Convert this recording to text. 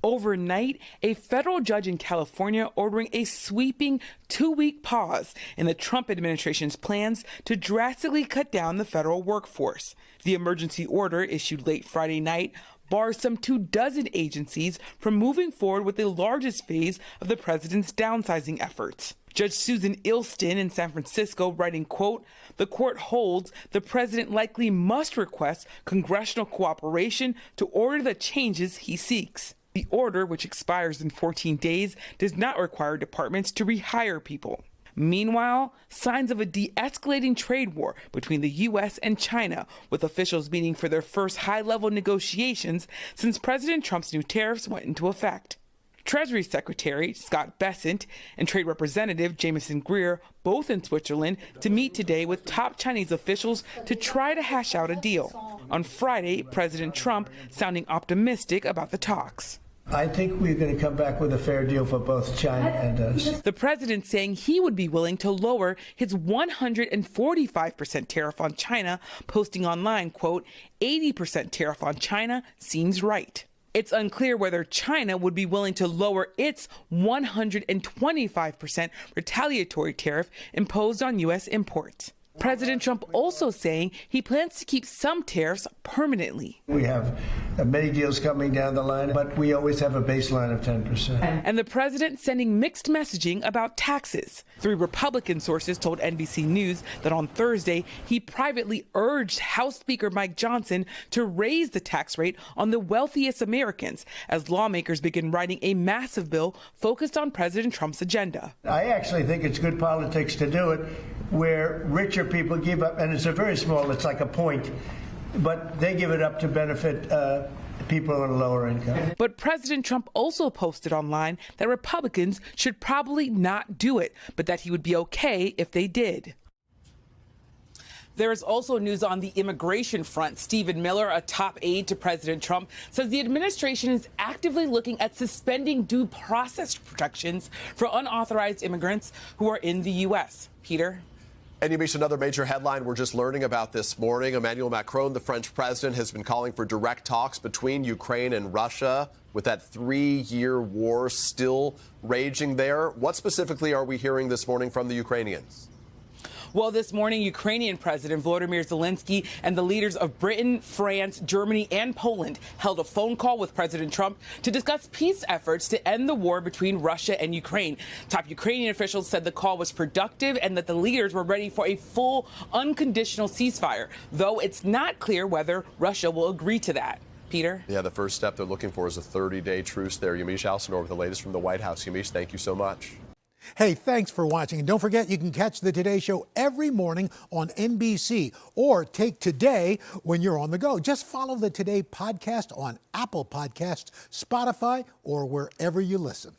Overnight, a federal judge in California ordering a sweeping 2-week pause in the Trump administration's plans to drastically cut down the federal workforce. The emergency order, issued late Friday night, bars some 24 agencies from moving forward with the largest phase of the president's downsizing efforts. Judge Susan Ilston in San Francisco writing, quote, "The court holds the president likely must request congressional cooperation to order the changes he seeks." The order, which expires in 14 days, does not require departments to rehire people. Meanwhile, signs of a de-escalating trade war between the U.S. and China, with officials meeting for their first high-level negotiations since President Trump's new tariffs went into effect. Treasury Secretary Scott Bessent and Trade Representative Jamieson Greer, both in Switzerland, to meet today with top Chinese officials to try to hash out a deal. On Friday, President Trump sounding optimistic about the talks. I think we're going to come back with a fair deal for both China and us. The president saying he would be willing to lower his 145% tariff on China, posting online, quote, "80% tariff on China seems right." It's unclear whether China would be willing to lower its 125% retaliatory tariff imposed on U.S. imports. President Trump also saying he plans to keep some tariffs permanently. We have many deals coming down the line, but we always have a baseline of 10%. And the president sending mixed messaging about taxes. 3 Republican sources told NBC News that on Thursday, he privately urged House Speaker Mike Johnson to raise the tax rate on the wealthiest Americans as lawmakers begin writing a massive bill focused on President Trump's agenda. I actually think it's good politics to do it where richer people give up, and it's a very small, it's like a point, but they give it up to benefit people on a lower income. But President Trump also posted online that Republicans should probably not do it, but that he would be okay if they did. There is also news on the immigration front. Stephen Miller, a top aide to President Trump, says the administration is actively looking at suspending due process protections for unauthorized immigrants who are in the U.S. Peter? And Yamiche, another major headline we're just learning about this morning. Emmanuel Macron, the French president, has been calling for direct talks between Ukraine and Russia with that 3-year war still raging there. What specifically are we hearing this morning from the Ukrainians? Well, this morning, Ukrainian President Volodymyr Zelensky and the leaders of Britain, France, Germany, and Poland held a phone call with President Trump to discuss peace efforts to end the war between Russia and Ukraine. Top Ukrainian officials said the call was productive and that the leaders were ready for a full, unconditional ceasefire, though it's not clear whether Russia will agree to that. Peter? Yeah, the first step they're looking for is a 30-day truce there. Yamiche Alcindor with the latest from the White House. Yamiche, thank you so much. Hey, thanks for watching. And don't forget, you can catch the Today Show every morning on NBC or take Today when you're on the go. Just follow the Today podcast on Apple Podcasts, Spotify, or wherever you listen.